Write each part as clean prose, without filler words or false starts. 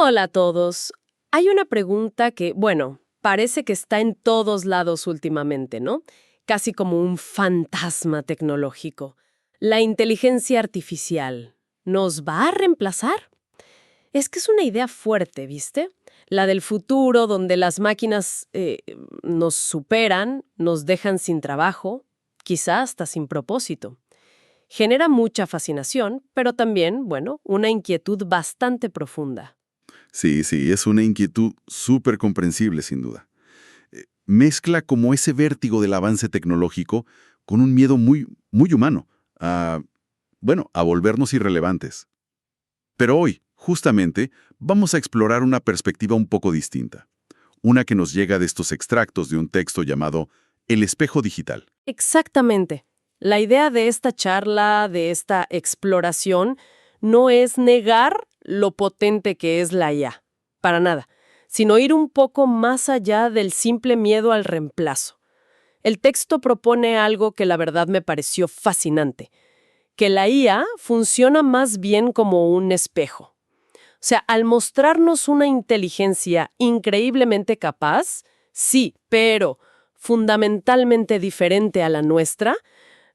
Hola a todos. Hay una pregunta que, bueno, parece que está en todos lados últimamente, ¿no? Casi como un fantasma tecnológico. ¿La inteligencia artificial nos va a reemplazar? Es que es una idea fuerte, ¿viste? La del futuro donde las máquinas nos superan, nos dejan sin trabajo, quizá hasta sin propósito. Genera mucha fascinación, pero también, bueno, una inquietud bastante profunda. Sí, sí, es una inquietud súper comprensible, sin duda. Mezcla como ese vértigo del avance tecnológico con un miedo muy humano a volvernos irrelevantes. Pero hoy, justamente, vamos a explorar una perspectiva un poco distinta. Una que nos llega de estos extractos de un texto llamado El espejo digital. Exactamente. La idea de esta charla, de esta exploración, no es negar lo potente que es la IA, para nada, sino ir un poco más allá del simple miedo al reemplazo. El texto propone algo que la verdad me pareció fascinante, que la IA funciona más bien como un espejo. O sea, al mostrarnos una inteligencia increíblemente capaz, sí, pero fundamentalmente diferente a la nuestra,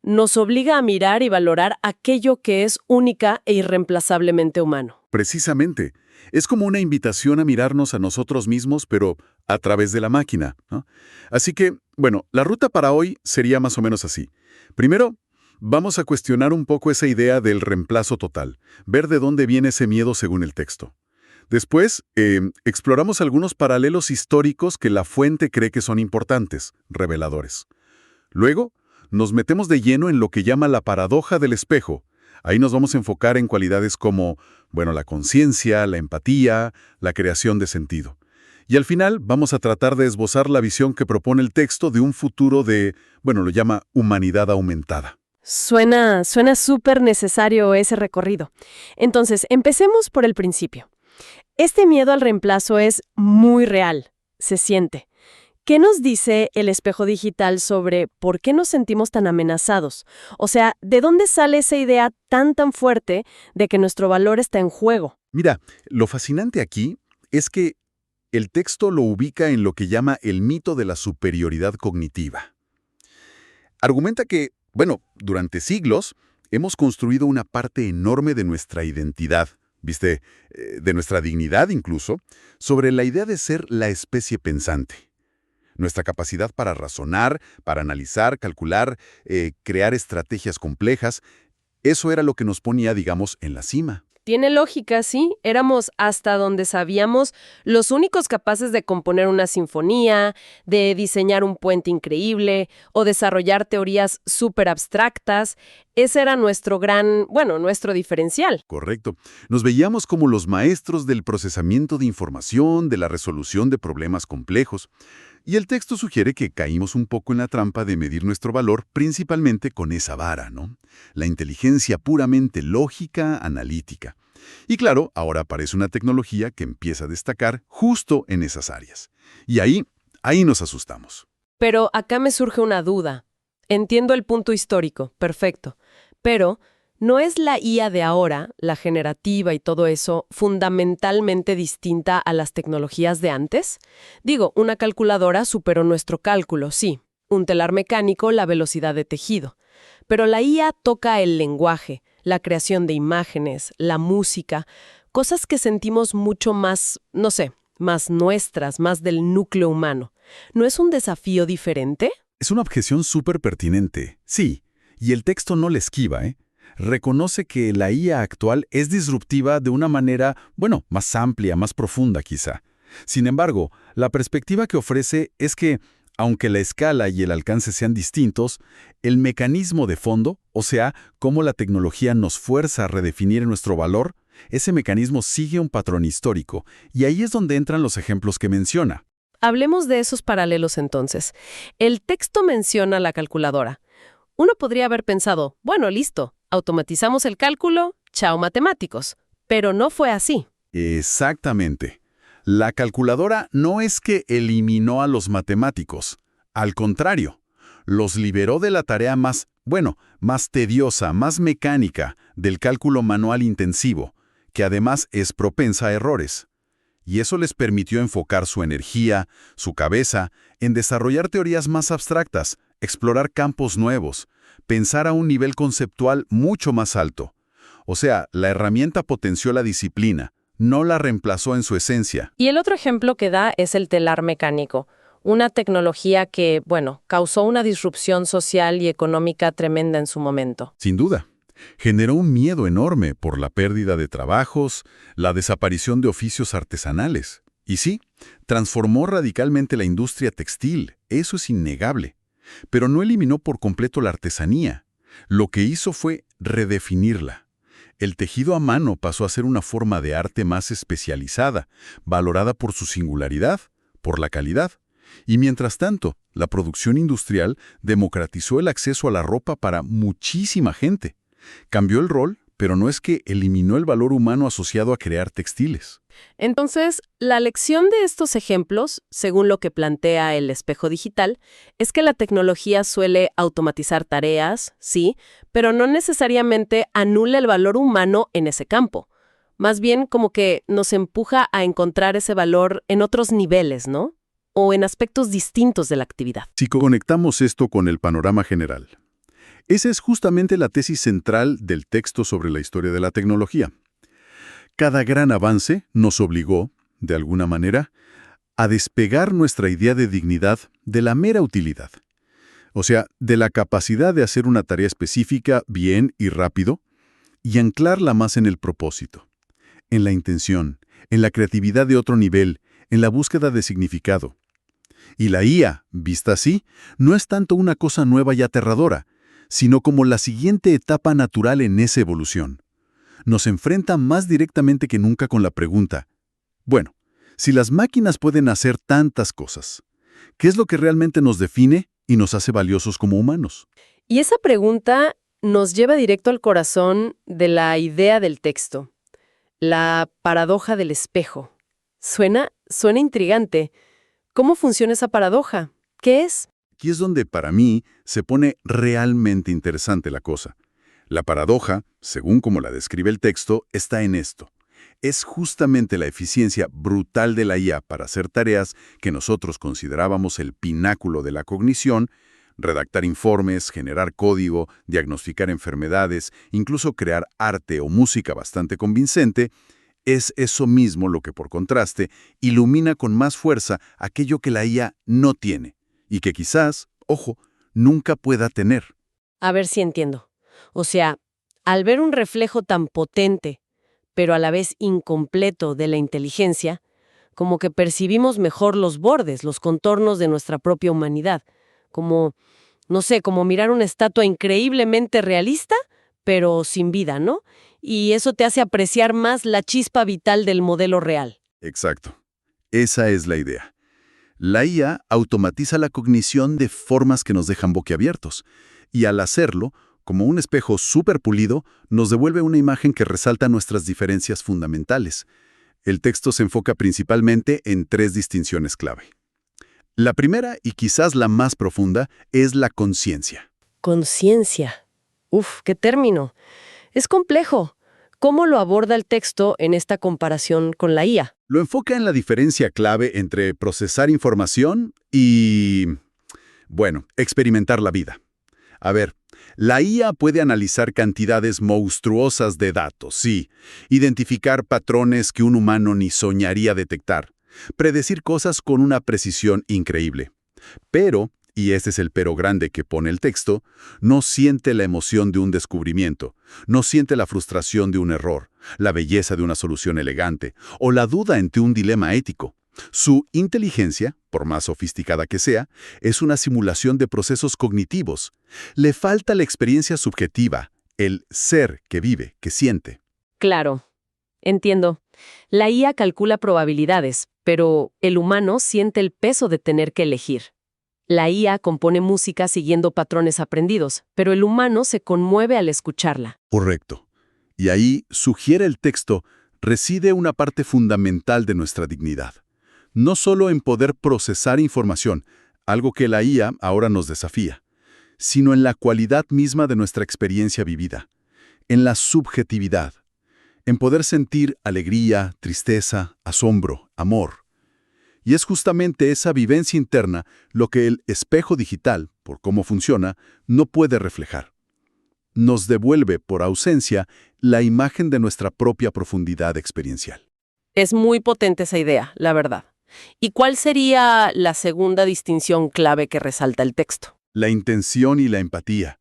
nos obliga a mirar y valorar aquello que es única e irreemplazablemente humano. Precisamente, es como una invitación a mirarnos a nosotros mismos, pero a través de la máquina, ¿no? Así que, bueno, la ruta para hoy sería más o menos así. Primero, vamos a cuestionar un poco esa idea del reemplazo total, ver de dónde viene ese miedo según el texto. Después, exploramos algunos paralelos históricos que la fuente cree que son importantes, reveladores. Luego, nos metemos de lleno en lo que llama la paradoja del espejo. Ahí nos vamos a enfocar en cualidades como, bueno, la conciencia, la empatía, la creación de sentido. Y al final vamos a tratar de esbozar la visión que propone el texto de un futuro de, bueno, lo llama humanidad aumentada. Suena súper necesario ese recorrido. Entonces, empecemos por el principio. Este miedo al reemplazo es muy real, se siente. ¿Qué nos dice el espejo digital sobre por qué nos sentimos tan amenazados? O sea, ¿de dónde sale esa idea tan fuerte de que nuestro valor está en juego? Mira, lo fascinante aquí es que el texto lo ubica en lo que llama el mito de la superioridad cognitiva. Argumenta que, bueno, durante siglos hemos construido una parte enorme de nuestra identidad, ¿viste? De nuestra dignidad incluso, sobre la idea de ser la especie pensante. Nuestra capacidad para razonar, para analizar, calcular, crear estrategias complejas, eso era lo que nos ponía, digamos, en la cima. Tiene lógica, sí. Éramos, hasta donde sabíamos, los únicos capaces de componer una sinfonía, de diseñar un puente increíble o desarrollar teorías súper abstractas. Ese era nuestro nuestro diferencial. Correcto. Nos veíamos como los maestros del procesamiento de información, de la resolución de problemas complejos. Y el texto sugiere que caímos un poco en la trampa de medir nuestro valor principalmente con esa vara, ¿no? La inteligencia puramente lógica, analítica. Y claro, ahora aparece una tecnología que empieza a destacar justo en esas áreas. Y ahí nos asustamos. Pero acá me surge una duda. Entiendo el punto histórico, perfecto. Pero, ¿no es la IA de ahora, la generativa y todo eso, fundamentalmente distinta a las tecnologías de antes? Digo, una calculadora superó nuestro cálculo, sí. Un telar mecánico, la velocidad de tejido. Pero la IA toca el lenguaje, la creación de imágenes, la música, cosas que sentimos mucho más, no sé, más nuestras, más del núcleo humano. ¿No es un desafío diferente? Es una objeción súper pertinente, sí. Y el texto no le esquiva, ¿eh? Reconoce que la IA actual es disruptiva de una manera, bueno, más amplia, más profunda quizá. Sin embargo, la perspectiva que ofrece es que, aunque la escala y el alcance sean distintos, el mecanismo de fondo, o sea, cómo la tecnología nos fuerza a redefinir nuestro valor, ese mecanismo sigue un patrón histórico, y ahí es donde entran los ejemplos que menciona. Hablemos de esos paralelos entonces. El texto menciona la calculadora. Uno podría haber pensado, bueno, listo, automatizamos el cálculo, chao matemáticos. Pero no fue así. Exactamente. La calculadora no es que eliminó a los matemáticos. Al contrario, los liberó de la tarea más tediosa, más mecánica, del cálculo manual intensivo, que además es propensa a errores. y eso les permitió enfocar su energía, su cabeza, en desarrollar teorías más abstractas, explorar campos nuevos, pensar a un nivel conceptual mucho más alto. O sea, la herramienta potenció la disciplina, no la reemplazó en su esencia. Y el otro ejemplo que da es el telar mecánico, una tecnología que, bueno, causó una disrupción social y económica tremenda en su momento. Sin duda. Generó un miedo enorme por la pérdida de trabajos, la desaparición de oficios artesanales. Y sí, transformó radicalmente la industria textil, eso es innegable. Pero no eliminó por completo la artesanía. Lo que hizo fue redefinirla. El tejido a mano pasó a ser una forma de arte más especializada, valorada por su singularidad, por la calidad. Y mientras tanto, la producción industrial democratizó el acceso a la ropa para muchísima gente. Cambió el rol, pero no es que eliminó el valor humano asociado a crear textiles. Entonces, la lección de estos ejemplos, según lo que plantea el espejo digital, es que la tecnología suele automatizar tareas, sí, pero no necesariamente anula el valor humano en ese campo. Más bien como que nos empuja a encontrar ese valor en otros niveles, ¿no? O en aspectos distintos de la actividad. Si conectamos esto con el panorama general, esa es justamente la tesis central del texto sobre la historia de la tecnología. Cada gran avance nos obligó, de alguna manera, a despegar nuestra idea de dignidad de la mera utilidad. O sea, de la capacidad de hacer una tarea específica bien y rápido, y anclarla más en el propósito, en la intención, en la creatividad de otro nivel, en la búsqueda de significado. Y la IA, vista así, no es tanto una cosa nueva y aterradora, sino como la siguiente etapa natural en esa evolución. Nos enfrenta más directamente que nunca con la pregunta, bueno, si las máquinas pueden hacer tantas cosas, ¿qué es lo que realmente nos define y nos hace valiosos como humanos? Y esa pregunta nos lleva directo al corazón de la idea del texto, la paradoja del espejo. Suena intrigante. ¿Cómo funciona esa paradoja? ¿Qué es? Aquí es donde, para mí, se pone realmente interesante la cosa. La paradoja, según como la describe el texto, está en esto. Es justamente la eficiencia brutal de la IA para hacer tareas que nosotros considerábamos el pináculo de la cognición, redactar informes, generar código, diagnosticar enfermedades, incluso crear arte o música bastante convincente. Es eso mismo lo que, por contraste, ilumina con más fuerza aquello que la IA no tiene. Y que quizás, ojo, nunca pueda tener. A ver si entiendo. O sea, al ver un reflejo tan potente, pero a la vez incompleto de la inteligencia, como que percibimos mejor los bordes, los contornos de nuestra propia humanidad. Como, no sé, como mirar una estatua increíblemente realista, pero sin vida, ¿no? Y eso te hace apreciar más la chispa vital del modelo real. Exacto. Esa es la idea. La IA automatiza la cognición de formas que nos dejan boquiabiertos, y al hacerlo, como un espejo súper pulido, nos devuelve una imagen que resalta nuestras diferencias fundamentales. El texto se enfoca principalmente en 3 distinciones clave. La primera, y quizás la más profunda, es la conciencia. Conciencia. Uf, qué término. Es complejo. ¿Cómo lo aborda el texto en esta comparación con la IA? Lo enfoca en la diferencia clave entre procesar información y, bueno, experimentar la vida. A ver, la IA puede analizar cantidades monstruosas de datos, sí, identificar patrones que un humano ni soñaría detectar, predecir cosas con una precisión increíble. Pero, y este es el pero grande que pone el texto, no siente la emoción de un descubrimiento, no siente la frustración de un error, la belleza de una solución elegante o la duda ante un dilema ético. Su inteligencia, por más sofisticada que sea, es una simulación de procesos cognitivos. Le falta la experiencia subjetiva, el ser que vive, que siente. Claro, entiendo. La IA calcula probabilidades, pero el humano siente el peso de tener que elegir. La IA compone música siguiendo patrones aprendidos, pero el humano se conmueve al escucharla. Correcto. Y ahí, sugiere el texto, reside una parte fundamental de nuestra dignidad. No solo en poder procesar información, algo que la IA ahora nos desafía, sino en la cualidad misma de nuestra experiencia vivida, en la subjetividad. en poder sentir alegría, tristeza, asombro, amor. Y es justamente esa vivencia interna lo que el espejo digital, por cómo funciona, no puede reflejar. Nos devuelve, por ausencia, la imagen de nuestra propia profundidad experiencial. Es muy potente esa idea, la verdad. ¿Y cuál sería la segunda distinción clave que resalta el texto? La intención y la empatía.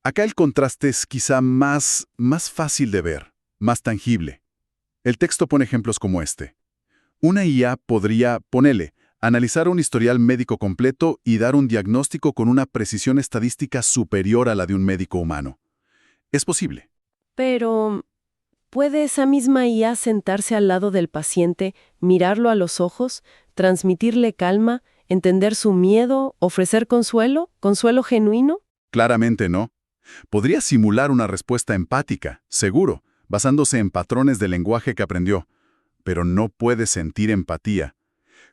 Acá el contraste es quizá más fácil de ver, más tangible. El texto pone ejemplos como este. Una IA podría, ponele, analizar un historial médico completo y dar un diagnóstico con una precisión estadística superior a la de un médico humano. Es posible. Pero, ¿puede esa misma IA sentarse al lado del paciente, mirarlo a los ojos, transmitirle calma, entender su miedo, ofrecer consuelo, consuelo genuino? Claramente no. Podría simular una respuesta empática, seguro, basándose en patrones de lenguaje que aprendió, pero no puede sentir empatía.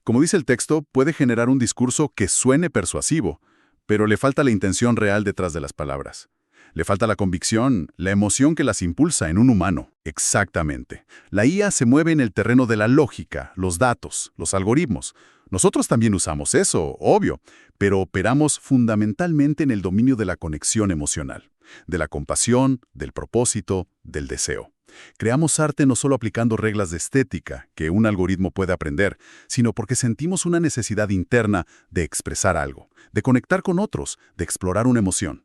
Como dice el texto, puede generar un discurso que suene persuasivo, pero le falta la intención real detrás de las palabras. Le falta la convicción, la emoción que las impulsa en un humano. Exactamente. La IA se mueve en el terreno de la lógica, los datos, los algoritmos. Nosotros también usamos eso, obvio, pero operamos fundamentalmente en el dominio de la conexión emocional, de la compasión, del propósito, del deseo. Creamos arte no solo aplicando reglas de estética que un algoritmo puede aprender, sino porque sentimos una necesidad interna de expresar algo, de conectar con otros, de explorar una emoción.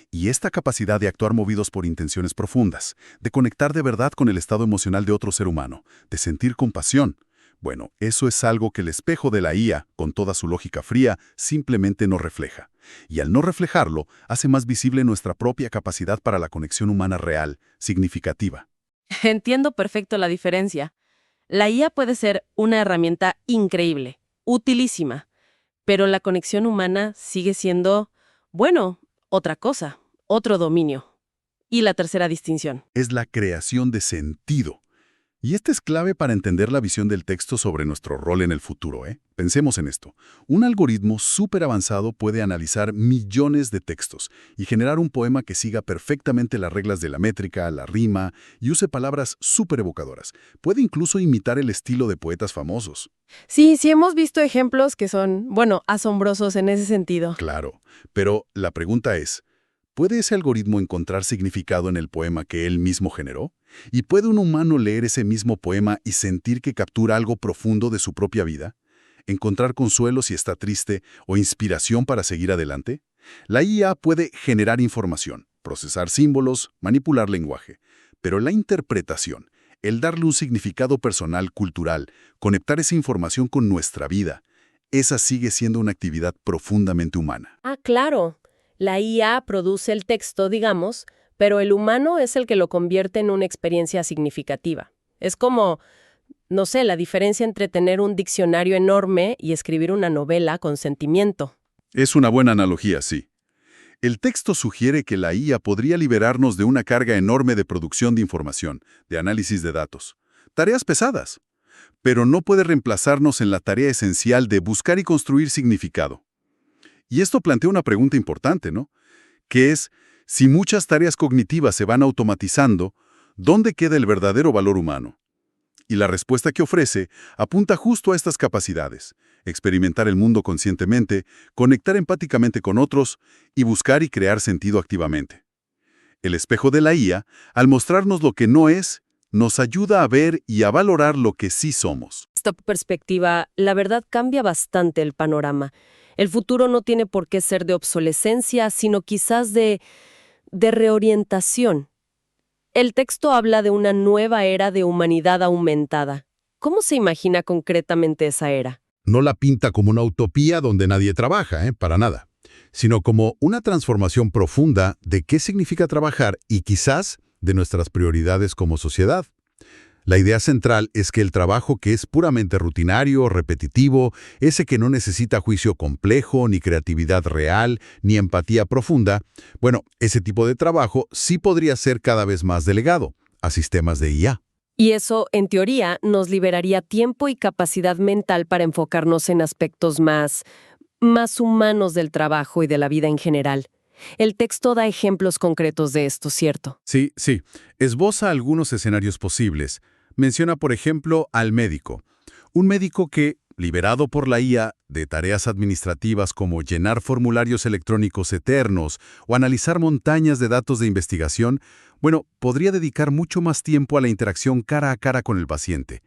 Y esta capacidad de actuar movidos por intenciones profundas, de conectar de verdad con el estado emocional de otro ser humano, de sentir compasión, bueno, eso es algo que el espejo de la IA, con toda su lógica fría, simplemente no refleja. Y al no reflejarlo, hace más visible nuestra propia capacidad para la conexión humana real, significativa. Entiendo perfecto la diferencia. La IA puede ser una herramienta increíble, utilísima, pero la conexión humana sigue siendo, bueno, otra cosa, otro dominio. Y la tercera distinción. Es la creación de sentido. Y esta es clave para entender la visión del texto sobre nuestro rol en el futuro, ¿eh? Pensemos en esto. Un algoritmo súper avanzado puede analizar millones de textos y generar un poema que siga perfectamente las reglas de la métrica, la rima y use palabras súper evocadoras. Puede incluso imitar el estilo de poetas famosos. Sí, sí hemos visto ejemplos que son, bueno, asombrosos en ese sentido. Claro, pero la pregunta es, ¿puede ese algoritmo encontrar significado en el poema que él mismo generó? ¿Y puede un humano leer ese mismo poema y sentir que captura algo profundo de su propia vida? ¿Encontrar consuelo si está triste o inspiración para seguir adelante? La IA puede generar información, procesar símbolos, manipular lenguaje, pero la interpretación, el darle un significado personal, cultural, conectar esa información con nuestra vida, esa sigue siendo una actividad profundamente humana. Ah, claro. La IA produce el texto, digamos, pero el humano es el que lo convierte en una experiencia significativa. Es como, no sé, la diferencia entre tener un diccionario enorme y escribir una novela con sentimiento. Es una buena analogía, sí. El texto sugiere que la IA podría liberarnos de una carga enorme de producción de información, de análisis de datos. Tareas pesadas. Pero no puede reemplazarnos en la tarea esencial de buscar y construir significado. Y esto plantea una pregunta importante, ¿no? Que es, si muchas tareas cognitivas se van automatizando, ¿dónde queda el verdadero valor humano? Y la respuesta que ofrece apunta justo a estas capacidades: experimentar el mundo conscientemente, conectar empáticamente con otros y buscar y crear sentido activamente. El espejo de la IA, al mostrarnos lo que no es, nos ayuda a ver y a valorar lo que sí somos. Esta perspectiva, la verdad, cambia bastante el panorama. El futuro no tiene por qué ser de obsolescencia, sino quizás de reorientación. El texto habla de una nueva era de humanidad aumentada. ¿Cómo se imagina concretamente esa era? No la pinta como una utopía donde nadie trabaja, para nada, sino como una transformación profunda de qué significa trabajar y quizás de nuestras prioridades como sociedad. La idea central es que el trabajo que es puramente rutinario, repetitivo, ese que no necesita juicio complejo, ni creatividad real, ni empatía profunda, bueno, ese tipo de trabajo sí podría ser cada vez más delegado a sistemas de IA. Y eso, en teoría, nos liberaría tiempo y capacidad mental para enfocarnos en aspectos más humanos del trabajo y de la vida en general. El texto da ejemplos concretos de esto, ¿cierto? Sí, sí. Esboza algunos escenarios posibles. Menciona, por ejemplo, al médico. Un médico que, liberado por la IA de tareas administrativas como llenar formularios electrónicos eternos o analizar montañas de datos de investigación, bueno, podría dedicar mucho más tiempo a la interacción cara a cara con el paciente,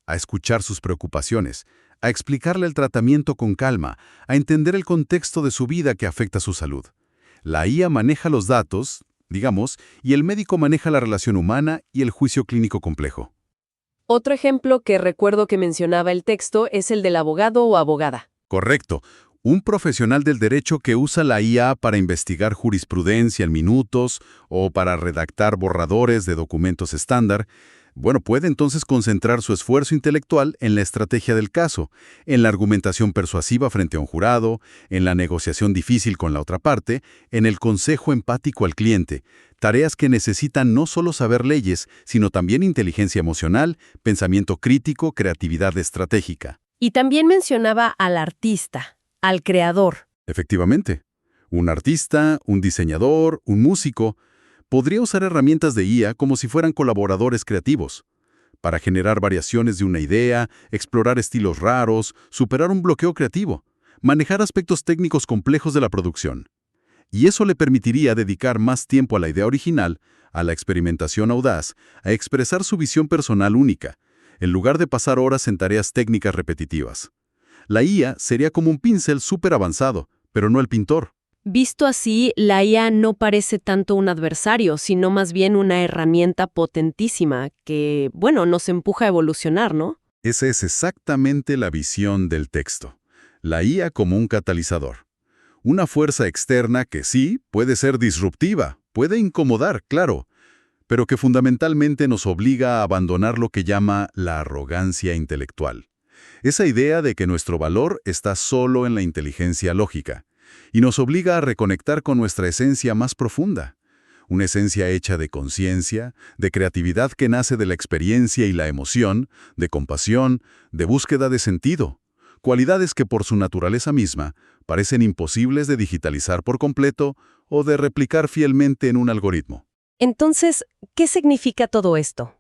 a escuchar sus preocupaciones, a explicarle el tratamiento con calma, a entender el contexto de su vida que afecta su salud. La IA maneja los datos, digamos, y el médico maneja la relación humana y el juicio clínico complejo. Otro ejemplo que recuerdo que mencionaba el texto es el del abogado o abogada. Correcto. Un profesional del derecho que usa la IA para investigar jurisprudencia en minutos o para redactar borradores de documentos estándar, bueno, puede entonces concentrar su esfuerzo intelectual en la estrategia del caso, en la argumentación persuasiva frente a un jurado, en la negociación difícil con la otra parte, en el consejo empático al cliente, tareas que necesitan no solo saber leyes, sino también inteligencia emocional, pensamiento crítico, creatividad estratégica. Y también mencionaba al artista, al creador. Efectivamente, un artista, un diseñador, un músico, podría usar herramientas de IA como si fueran colaboradores creativos, para generar variaciones de una idea, explorar estilos raros, superar un bloqueo creativo, manejar aspectos técnicos complejos de la producción. Y eso le permitiría dedicar más tiempo a la idea original, a la experimentación audaz, a expresar su visión personal única, en lugar de pasar horas en tareas técnicas repetitivas. La IA sería como un pincel súper avanzado, pero no el pintor. Visto así, la IA no parece tanto un adversario, sino más bien una herramienta potentísima que, bueno, nos empuja a evolucionar, ¿no? Esa es exactamente la visión del texto. La IA como un catalizador. Una fuerza externa que sí puede ser disruptiva, puede incomodar, claro, pero que fundamentalmente nos obliga a abandonar lo que llama la arrogancia intelectual. Esa idea de que nuestro valor está solo en la inteligencia lógica, y nos obliga a reconectar con nuestra esencia más profunda. Una esencia hecha de conciencia, de creatividad que nace de la experiencia y la emoción, de compasión, de búsqueda de sentido. Cualidades que por su naturaleza misma parecen imposibles de digitalizar por completo o de replicar fielmente en un algoritmo. Entonces, ¿qué significa todo esto?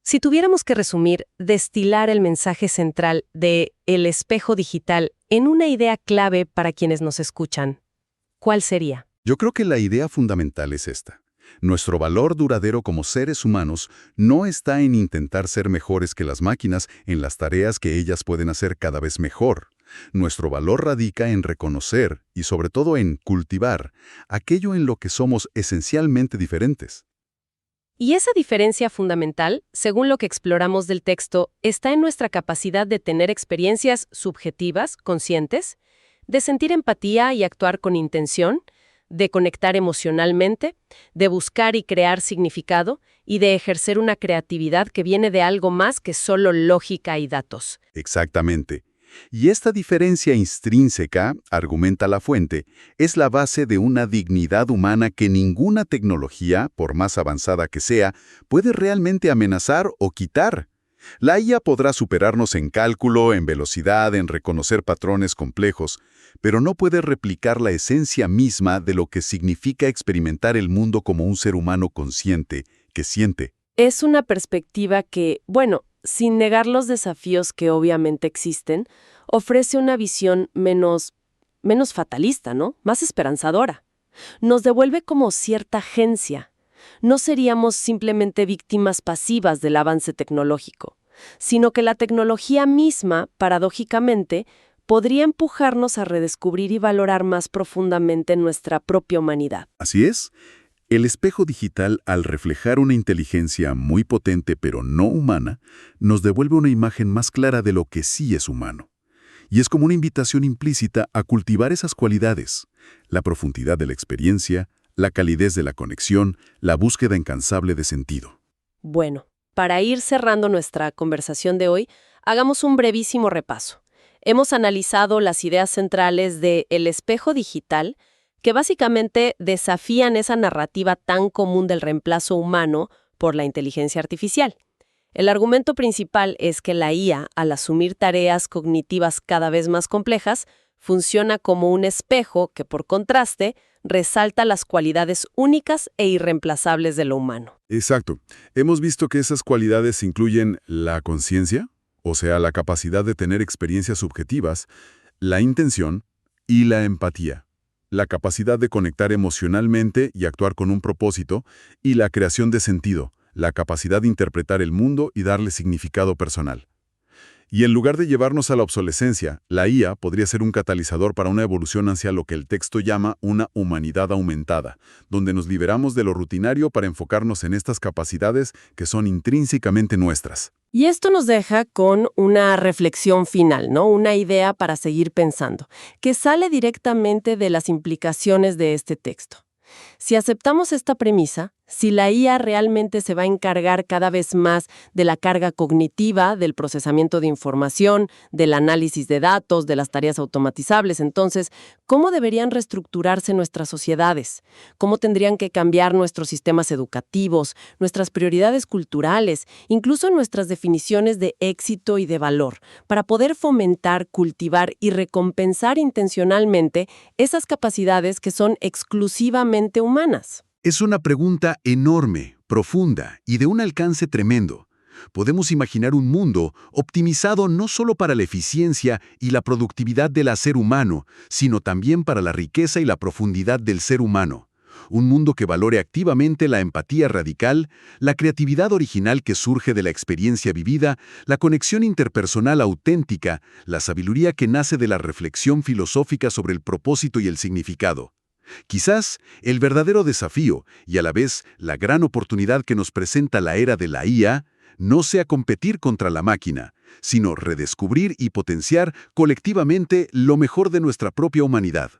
Si tuviéramos que resumir, destilar el mensaje central de El espejo digital en una idea clave para quienes nos escuchan, ¿cuál sería? Yo creo que la idea fundamental es esta. Nuestro valor duradero como seres humanos no está en intentar ser mejores que las máquinas en las tareas que ellas pueden hacer cada vez mejor. Nuestro valor radica en reconocer y sobre todo en cultivar aquello en lo que somos esencialmente diferentes. Y esa diferencia fundamental, según lo que exploramos del texto, está en nuestra capacidad de tener experiencias subjetivas, conscientes, de sentir empatía y actuar con intención, de conectar emocionalmente, de buscar y crear significado y de ejercer una creatividad que viene de algo más que solo lógica y datos. Exactamente. Y esta diferencia intrínseca, argumenta la fuente, es la base de una dignidad humana que ninguna tecnología, por más avanzada que sea, puede realmente amenazar o quitar. La IA podrá superarnos en cálculo, en velocidad, en reconocer patrones complejos, pero no puede replicar la esencia misma de lo que significa experimentar el mundo como un ser humano consciente, que siente. Es una perspectiva que, bueno, sin negar los desafíos que obviamente existen, ofrece una visión menos fatalista, ¿no? Más esperanzadora. Nos devuelve como cierta agencia. No seríamos simplemente víctimas pasivas del avance tecnológico, sino que la tecnología misma, paradójicamente, podría empujarnos a redescubrir y valorar más profundamente nuestra propia humanidad. Así es. El espejo digital, al reflejar una inteligencia muy potente pero no humana, nos devuelve una imagen más clara de lo que sí es humano. Y es como una invitación implícita a cultivar esas cualidades: la profundidad de la experiencia, la calidez de la conexión, la búsqueda incansable de sentido. Bueno, para ir cerrando nuestra conversación de hoy, hagamos un brevísimo repaso. Hemos analizado las ideas centrales de El espejo digital, que básicamente desafían esa narrativa tan común del reemplazo humano por la inteligencia artificial. El argumento principal es que la IA, al asumir tareas cognitivas cada vez más complejas, Funciona como un espejo que, por contraste, resalta las cualidades únicas e irreemplazables de lo humano. Exacto. Hemos visto que esas cualidades incluyen la conciencia, o sea, la capacidad de tener experiencias subjetivas, la intención y la empatía, la capacidad de conectar emocionalmente y actuar con un propósito, y la creación de sentido, la capacidad de interpretar el mundo y darle significado personal. Y en lugar de llevarnos a la obsolescencia, la IA podría ser un catalizador para una evolución hacia lo que el texto llama una humanidad aumentada, donde nos liberamos de lo rutinario para enfocarnos en estas capacidades que son intrínsecamente nuestras. Y esto nos deja con una reflexión final, ¿no? Una idea para seguir pensando, que sale directamente de las implicaciones de este texto. Si aceptamos esta premisa, si la IA realmente se va a encargar cada vez más de la carga cognitiva, del procesamiento de información, del análisis de datos, de las tareas automatizables, entonces, ¿cómo deberían reestructurarse nuestras sociedades? ¿Cómo tendrían que cambiar nuestros sistemas educativos, nuestras prioridades culturales, incluso nuestras definiciones de éxito y de valor, para poder fomentar, cultivar y recompensar intencionalmente esas capacidades que son exclusivamente humanas? Es una pregunta enorme, profunda y de un alcance tremendo. Podemos imaginar un mundo optimizado no solo para la eficiencia y la productividad del ser humano, sino también para la riqueza y la profundidad del ser humano. Un mundo que valore activamente la empatía radical, la creatividad original que surge de la experiencia vivida, la conexión interpersonal auténtica, la sabiduría que nace de la reflexión filosófica sobre el propósito y el significado. Quizás el verdadero desafío y a la vez la gran oportunidad que nos presenta la era de la IA no sea competir contra la máquina, sino redescubrir y potenciar colectivamente lo mejor de nuestra propia humanidad.